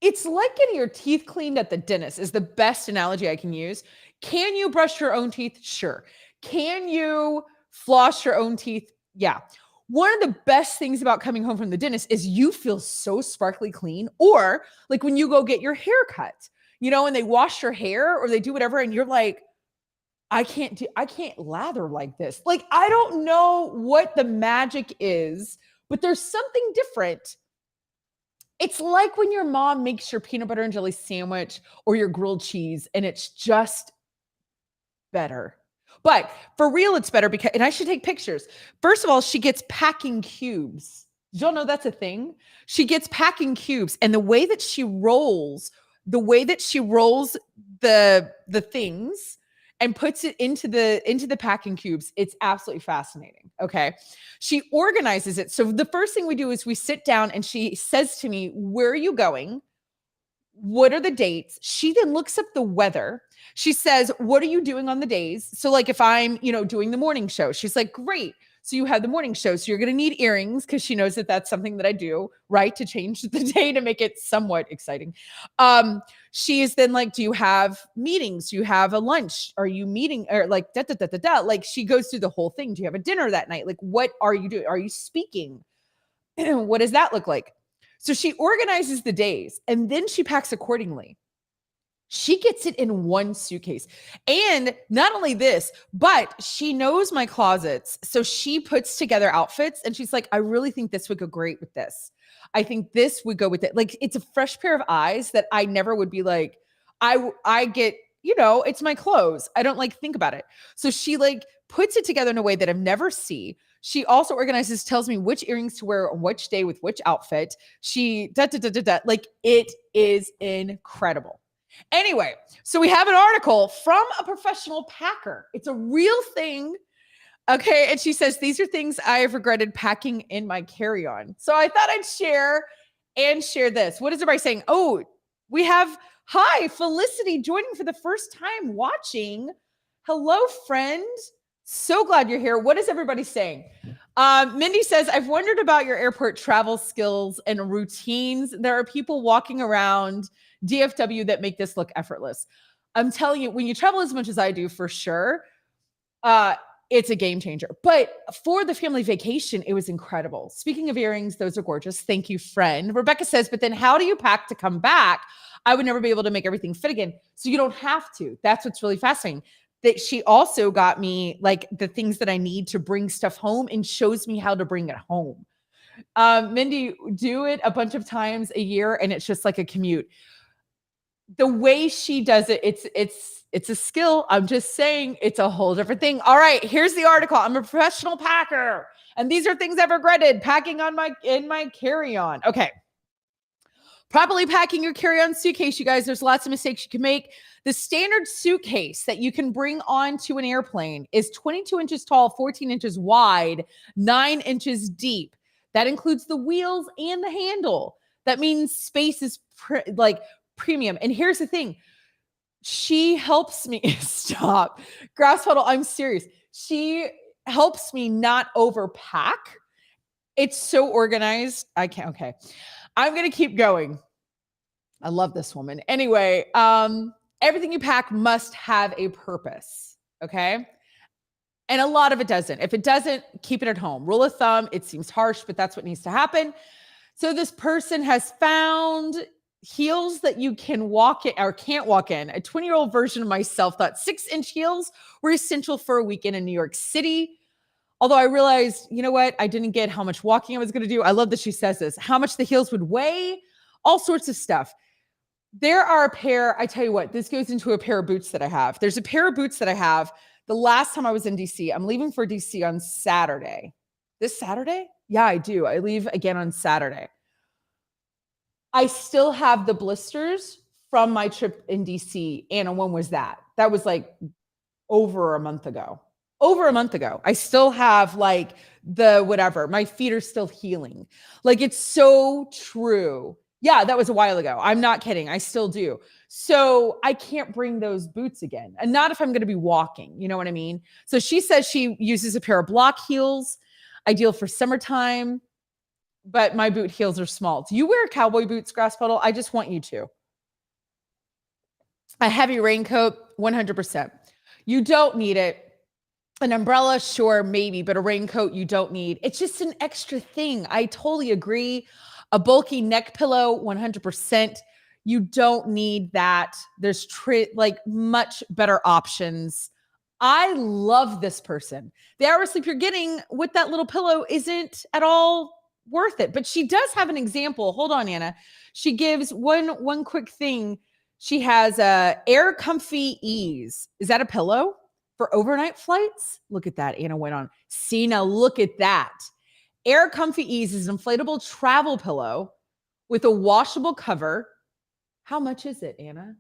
it's like getting your teeth cleaned at the dentist is the best analogy I can use. Can you brush your own teeth? Sure. Can you floss your own teeth? Yeah. One of the best things about coming home from the dentist is you feel so sparkly clean. Or like when you go get your hair cut, you know, and they wash your hair or they do whatever, and you're like, I can't lather like this. Like, I don't know what the magic is, but there's something different. It's like when your mom makes your peanut butter and jelly sandwich or your grilled cheese, and it's just better. But for real, it's better because, and I should take pictures. First of all, she gets packing cubes. Did y'all know that's a thing? She gets packing cubes, and the way that she rolls the things and puts it into the packing cubes, it's absolutely fascinating. Okay. She organizes it. So the first thing we do is we sit down and she says to me, where are you going? What are the dates? She then looks up the weather. She says, what are you doing on the days? So like if I'm, doing the morning show, she's like, great. So you have the morning show. So you're going to need earrings because she knows that that's something that I do, right? To change the day to make it somewhat exciting. She is then like, do you have meetings? Do you have a lunch? Are you meeting or like da, da, da, da, da? Like she goes through the whole thing. Do you have a dinner that night? Like, what are you doing? Are you speaking? What does that look like? So she organizes the days and then she packs accordingly. She gets it in one suitcase. And not only this, but she knows my closets. So she puts together outfits and she's like, I really think this would go great with this. I think this would go with it. Like it's a fresh pair of eyes that I never would be like, I get, it's my clothes. I don't like think about it. So she like puts it together in a way that I've never seen. She also organizes, tells me which earrings to wear on which day with which outfit. She like it is incredible. Anyway, so we have an article from a professional packer. It's a real thing. Okay. And she says, these are things I have regretted packing in my carry-on. So I thought I'd share this. What is everybody saying? Oh, we have, hi, Felicity joining for the first time watching. Hello, friend. So glad you're here. What is everybody saying? Mindy says, I've wondered about your airport travel skills and routines. There are people walking around DFW that make this look effortless. I'm telling you, when you travel as much as I do, for sure, it's a game changer. But for the family vacation, it was incredible. Speaking of earrings, those are gorgeous. Thank you, friend. Rebecca says, but then how do you pack to come back? I would never be able to make everything fit again. So you don't have to. That's what's really fascinating. That she also got me like the things that I need to bring stuff home and shows me how to bring it home. Mindy, do it a bunch of times a year and it's just like a commute. The way she does it, it's a skill. I'm just saying it's a whole different thing. All right, here's the article. I'm a professional packer, and these are things I've regretted packing in my carry-on. Okay. Properly packing your carry-on suitcase, you guys, there's lots of mistakes you can make. The standard suitcase that you can bring onto an airplane is 22 inches tall, 14 inches wide, 9 inches deep. That includes the wheels and the handle. That means space is premium. And here's the thing. She helps me stop. Grass puddle, I'm serious. She helps me not overpack. It's so organized. I can't. Okay. I'm going to keep going. I love this woman. Anyway, everything you pack must have a purpose. Okay. And a lot of it doesn't. If it doesn't, keep it at home. Rule of thumb, it seems harsh, but that's what needs to happen. So this person has found heels that you can walk in or can't walk in. A 20-year-old version of myself thought 6-inch heels were essential for a weekend in New York City. Although I realized, you know what? I didn't get how much walking I was going to do. I love that she says this, how much the heels would weigh, all sorts of stuff. There are a pair, I tell you what, this goes into a pair of boots that I have. There's a pair of boots that I have. The last time I was in DC, I'm leaving for DC on Saturday. This Saturday? Yeah, I do. I leave again on Saturday. I still have the blisters from my trip in DC. Anna, when was that? That was like over a month ago. I still have like the whatever. My feet are still healing. Like it's so true. Yeah, that was a while ago. I'm not kidding. I still do. So I can't bring those boots again. And not if I'm going to be walking. You know what I mean? So she says she uses a pair of block heels, ideal for summertime. But my boot heels are small. Do you wear cowboy boots, Grass Puddle? I just want you to. A heavy raincoat, 100%. You don't need it. An umbrella, sure, maybe, but a raincoat you don't need. It's just an extra thing. I totally agree. A bulky neck pillow, 100%. You don't need that. There's like much better options. I love this person. The hour of sleep you're getting with that little pillow isn't at all worth it. But she does have an example. Hold on, Anna. She gives one quick thing. She has a Air Comfy Ease. Is that a pillow for overnight flights? Look at that. Anna went on. See, now look at that. Air Comfy Ease is an inflatable travel pillow with a washable cover. How much is it, Anna?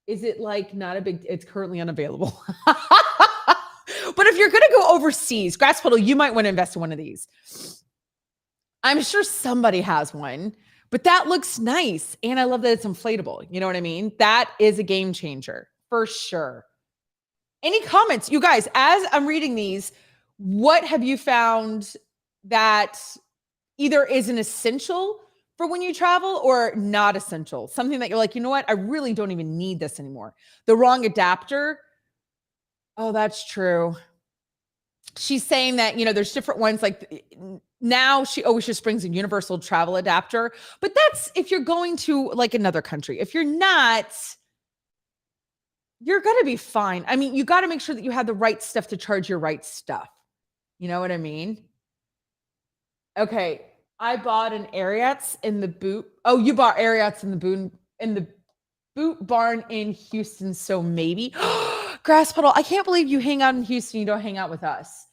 Is it like not a big, it's currently unavailable. But if you're going to go overseas, Grass Puddle, you might want to invest in one of these. I'm sure somebody has one, but that looks nice. And I love that it's inflatable. You know what I mean? That is a game changer for sure. Any comments? You guys, as I'm reading these, what have you found that either is an essential for when you travel or not essential? Something that you're like, you know what? I really don't even need this anymore. The wrong adapter. Oh, that's true. She's saying that, you know, there's different ones like now she always just brings a universal travel adapter, but that's if you're going to like another country. If you're not, you're going to be fine. I mean, you got to make sure that you have the right stuff to charge your right stuff. You know what I mean? Okay. I bought an Ariats in the boot. Oh, you bought Ariats in the boot barn in Houston. So maybe Grass Puddle. I can't believe you hang out in Houston. You don't hang out with us.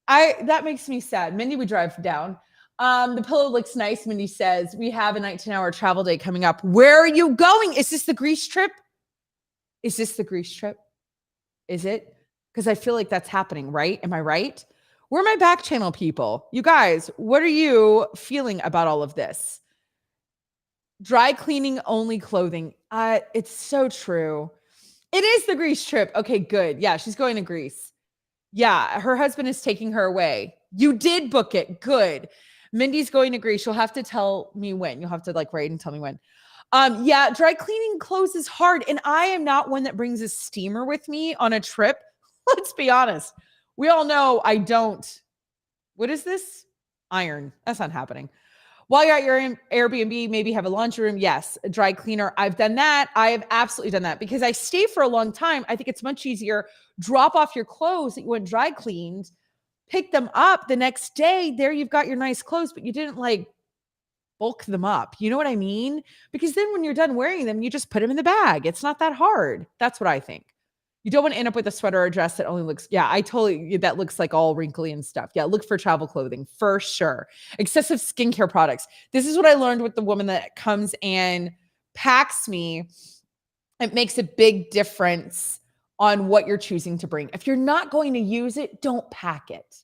That makes me sad. Mindy would drive down. The pillow looks nice. Mindy says, we have a 19-hour travel day coming up. Where are you going? Is this the Greece trip? Is it? Because I feel like that's happening, right? Am I right? Where are my back channel people? You guys, what are you feeling about all of this? Dry cleaning only clothing. It's so true. It is the Greece trip. Okay, good. Yeah, she's going to Greece. Yeah, her husband is taking her away. You did book it. Good. Mindy's going to Greece. You'll have to tell me when. You'll have to like write and tell me when. Yeah, dry cleaning clothes is hard. And I am not one that brings a steamer with me on a trip. Let's be honest. We all know I don't. What is this? Iron. That's not happening. While you're at your Airbnb, maybe have a laundry room. Yes, a dry cleaner. I've done that. I have absolutely done that because I stay for a long time. I think it's much easier. Drop off your clothes that you went dry cleaned, pick them up the next day. There you've got your nice clothes, but you didn't like bulk them up. You know what I mean? Because then when you're done wearing them, you just put them in the bag. It's not that hard. That's what I think. You don't want to end up with a sweater or a dress that only looks, that looks like all wrinkly and stuff. Yeah, look for travel clothing for sure. Excessive skincare products. This is what I learned with the woman that comes and packs me. It makes a big difference on what you're choosing to bring. If you're not going to use it, don't pack it.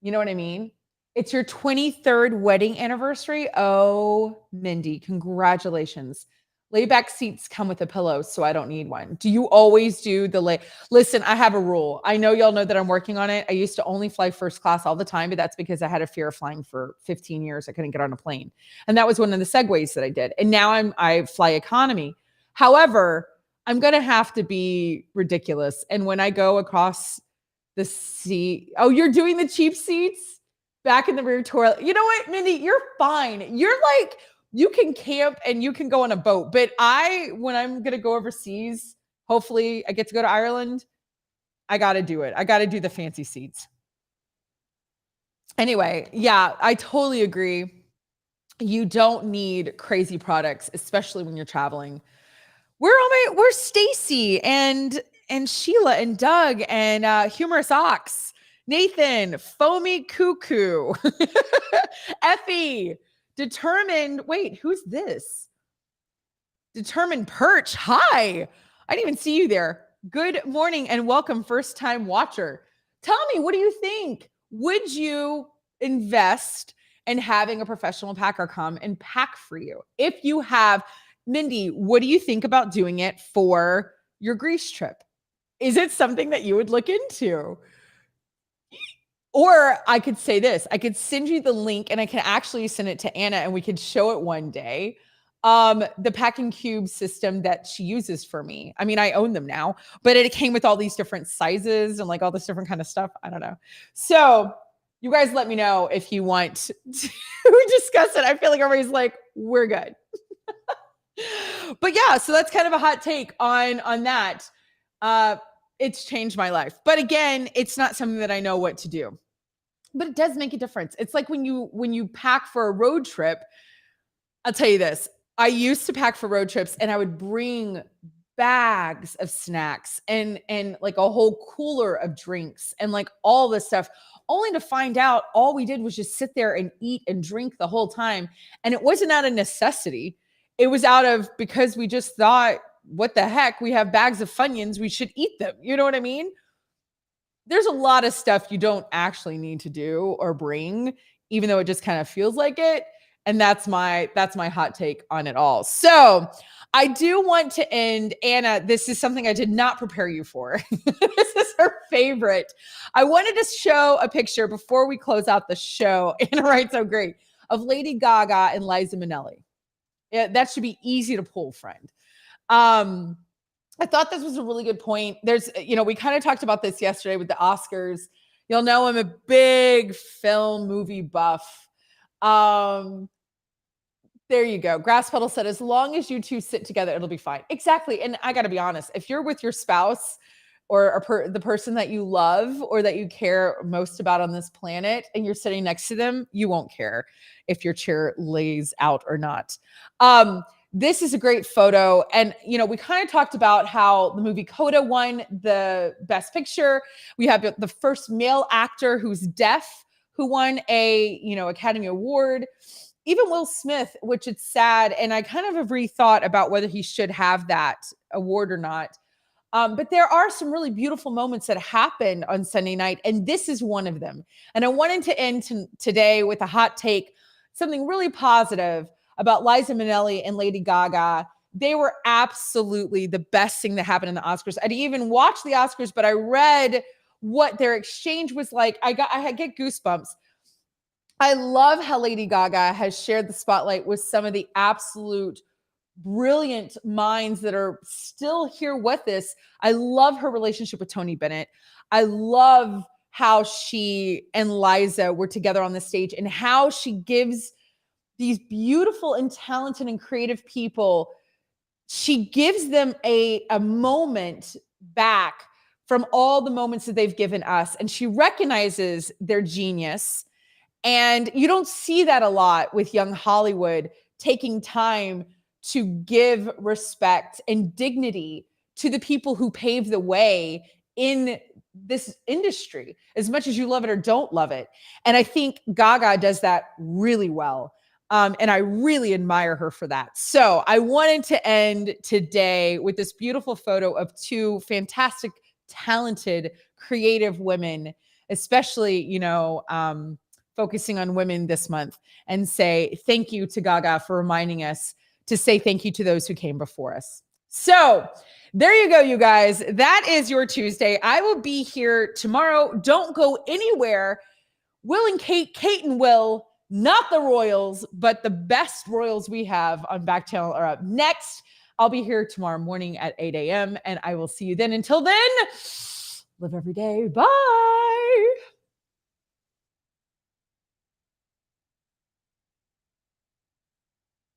You know what I mean? It's your 23rd wedding anniversary. Oh, Mindy, congratulations. Layback seats come with a pillow, so I don't need one. Do you always do the Listen, I have a rule. I know y'all know that I'm working on it. I used to only fly first class all the time, but that's because I had a fear of flying for 15 years. I couldn't get on a plane. And that was one of the segues that I did. And now I fly economy. However, I'm going to have to be ridiculous. And when I go across the seat, oh, you're doing the cheap seats back in the rear toilet. You know what, Mindy? You're fine. You're like you can camp and you can go on a boat. But when I'm going to go overseas, hopefully I get to go to Ireland, I got to do it. I got to do the fancy seats. Anyway, yeah, I totally agree. You don't need crazy products, especially when you're traveling. We're Stacy and Sheila and Doug and Humorous Ox, Nathan, Foamy Cuckoo, Effie, Determined. Wait, who's this? Determined Perch. Hi. I didn't even see you there. Good morning and welcome, first time watcher. Tell me, what do you think? Would you invest in having a professional packer come and pack for you? If you have, Mindy, what do you think about doing it for your Greece trip? Is it something that you would look into? Or I could say this, I could send you the link and I can actually send it to Anna and we could show it one day. The packing cube system that she uses for me. I mean, I own them now, but it came with all these different sizes and like all this different kind of stuff. I don't know. So you guys let me know if you want to discuss it. I feel like everybody's like, we're good. But yeah, so that's kind of a hot take on that. It's changed my life. But again, it's not something that I know what to do. But it does make a difference. It's like when you pack for a road trip. I'll tell you this. I used to pack for road trips and I would bring bags of snacks and like a whole cooler of drinks and like all this stuff, only to find out all we did was just sit there and eat and drink the whole time. And it wasn't out of necessity. It was out of because we just thought, what the heck? We have bags of Funyuns. We should eat them. You know what I mean? There's a lot of stuff you don't actually need to do or bring, even though it just kind of feels like it. And that's my hot take on it all. So I do want to end, Anna, this is something I did not prepare you for. This is her favorite. I wanted to show a picture before we close out the show. Anna writes, so great, of Lady Gaga and Liza Minnelli. That should be easy to pull, friend. I thought this was a really good point. There's, we kind of talked about this yesterday with the Oscars. You'll know I'm a big film movie buff. There you go. Grass Puddle said, as long as you two sit together, it'll be fine. Exactly. And I got to be honest, if you're with your spouse or the person that you love or that you care most about on this planet and you're sitting next to them, you won't care if your chair lays out or not. This is a great photo. And, we kind of talked about how the movie Coda won the Best Picture. We have the first male actor who's deaf who won a, Academy Award. Even Will Smith, which it's sad. And I kind of have rethought about whether he should have that award or not. But there are some really beautiful moments that happened on Sunday night. And this is one of them. And I wanted to end today with a hot take, something really positive about Liza Minnelli and Lady Gaga. They were absolutely the best thing that happened in the Oscars. I didn't even watch the Oscars, but I read what their exchange was like. I get goosebumps. I love how Lady Gaga has shared the spotlight with some of the absolute brilliant minds that are still here with us. I love her relationship with Tony Bennett. I love how she and Liza were together on the stage and how she gives these beautiful and talented and creative people, she gives them a moment back from all the moments that they've given us. And she recognizes their genius. And you don't see that a lot with young Hollywood, taking time to give respect and dignity to the people who paved the way in this industry, as much as you love it or don't love it. And I think Gaga does that really well. And I really admire her for that. So I wanted to end today with this beautiful photo of two fantastic, talented, creative women, especially, focusing on women this month, and say thank you to Gaga for reminding us to say thank you to those who came before us. So there you go, you guys. That is your Tuesday. I will be here tomorrow. Don't go anywhere. Will and Kate and Will, not the Royals, but the best Royals we have on Backchannel are up next. I'll be here tomorrow morning at 8 a.m. and I will see you then. Until then, live every day. Bye.